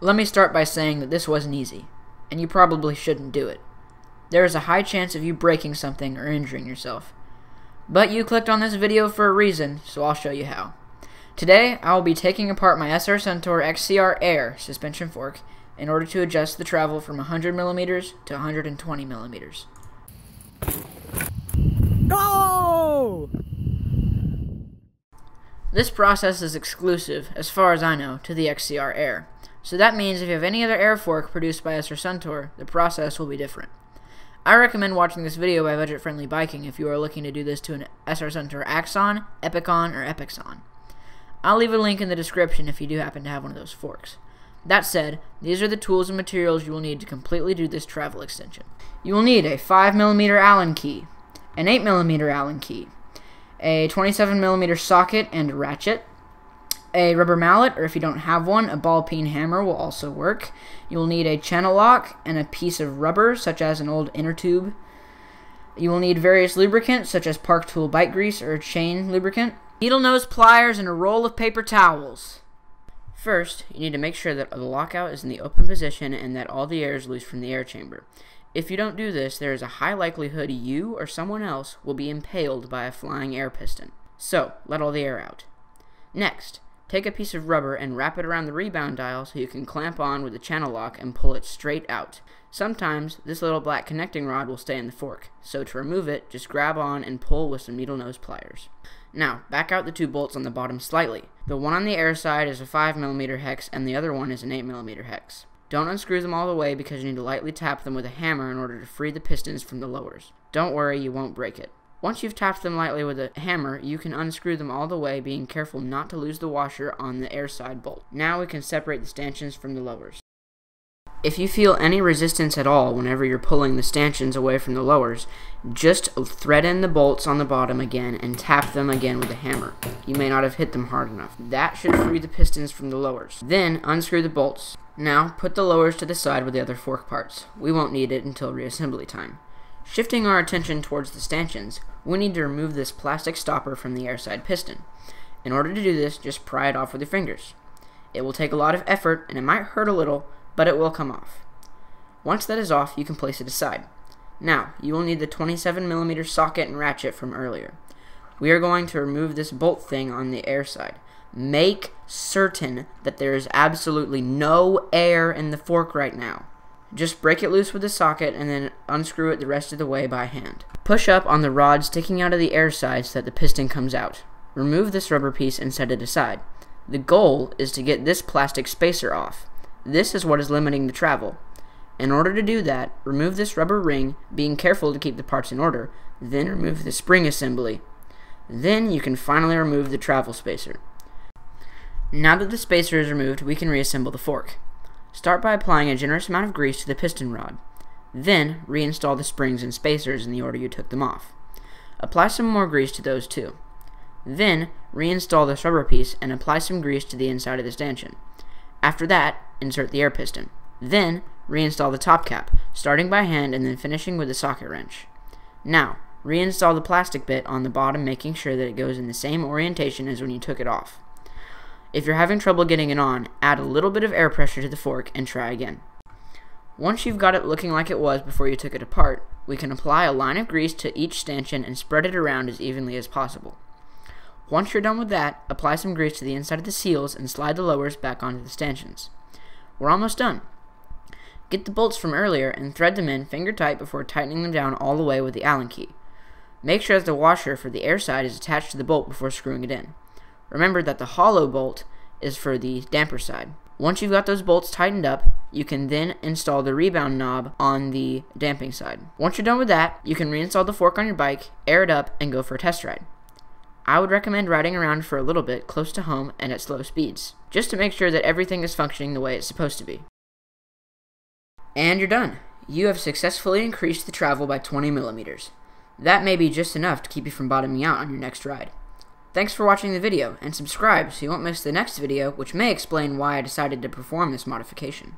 Let me start by saying that this wasn't easy, and you probably shouldn't do it. There is a high chance of you breaking something or injuring yourself. But you clicked on this video for a reason, so I'll show you how. Today, I will be taking apart my SR Suntour XCR Air suspension fork in order to adjust the travel from 100mm to 120mm. Go! This process is exclusive, as far as I know, to the XCR Air. So that means if you have any other air fork produced by SR Suntour, the process will be different. I recommend watching this video by Budget Friendly Biking if you are looking to do this to an SR Suntour Axon, Epicon, or Epixon. I'll leave a link in the description if you do happen to have one of those forks. That said, these are the tools and materials you will need to completely do this travel extension. You will need a 5mm Allen key, an 8mm Allen key, a 27mm socket and ratchet, a rubber mallet, or if you don't have one, a ball peen hammer will also work. You will need a channel lock and a piece of rubber, such as an old inner tube. You will need various lubricants, such as park tool bike grease or chain lubricant, needlenose pliers, and a roll of paper towels. First, you need to make sure that the lockout is in the open position and that all the air is loose from the air chamber. If you don't do this, there is a high likelihood you or someone else will be impaled by a flying air piston. So, let all the air out. Next, take a piece of rubber and wrap it around the rebound dial so you can clamp on with the channel lock and pull it straight out. Sometimes, this little black connecting rod will stay in the fork, so to remove it, just grab on and pull with some needle-nose pliers. Now, back out the two bolts on the bottom slightly. The one on the air side is a 5mm hex and the other one is an 8mm hex. Don't unscrew them all the way because you need to lightly tap them with a hammer in order to free the pistons from the lowers. Don't worry, you won't break it. Once you've tapped them lightly with a hammer, you can unscrew them all the way, being careful not to lose the washer on the air side bolt. Now we can separate the stanchions from the lowers. If you feel any resistance at all whenever you're pulling the stanchions away from the lowers, just thread in the bolts on the bottom again and tap them again with a hammer. You may not have hit them hard enough. That should free the pistons from the lowers. Then unscrew the bolts. Now put the lowers to the side with the other fork parts. We won't need it until reassembly time. Shifting our attention towards the stanchions, we need to remove this plastic stopper from the air side piston. In order to do this, just pry it off with your fingers. It will take a lot of effort and it might hurt a little, but it will come off. Once that is off, you can place it aside. Now, you will need the 27mm socket and ratchet from earlier. We are going to remove this bolt thing on the air side. Make certain that there is absolutely no air in the fork right now. Just break it loose with the socket and then unscrew it the rest of the way by hand. Push up on the rod sticking out of the air side so that the piston comes out. Remove this rubber piece and set it aside. The goal is to get this plastic spacer off. This is what is limiting the travel. In order to do that, remove this rubber ring, being careful to keep the parts in order, then remove the spring assembly. Then you can finally remove the travel spacer. Now that the spacer is removed, we can reassemble the fork. Start by applying a generous amount of grease to the piston rod. Then, reinstall the springs and spacers in the order you took them off. Apply some more grease to those too. Then, reinstall this rubber piece and apply some grease to the inside of the stanchion. After that, insert the air piston. Then, reinstall the top cap, starting by hand and then finishing with the socket wrench. Now, reinstall the plastic bit on the bottom, making sure that it goes in the same orientation as when you took it off. If you're having trouble getting it on, add a little bit of air pressure to the fork and try again. Once you've got it looking like it was before you took it apart, we can apply a line of grease to each stanchion and spread it around as evenly as possible. Once you're done with that, apply some grease to the inside of the seals and slide the lowers back onto the stanchions. We're almost done. Get the bolts from earlier and thread them in finger tight before tightening them down all the way with the Allen key. Make sure that the washer for the air side is attached to the bolt before screwing it in. Remember that the hollow bolt is for the damper side. Once you've got those bolts tightened up, you can then install the rebound knob on the damping side. Once you're done with that, you can reinstall the fork on your bike, air it up, and go for a test ride. I would recommend riding around for a little bit close to home and at slow speeds, just to make sure that everything is functioning the way it's supposed to be. And you're done. You have successfully increased the travel by 20mm. That may be just enough to keep you from bottoming out on your next ride. Thanks for watching the video, and subscribe so you won't miss the next video, which may explain why I decided to perform this modification.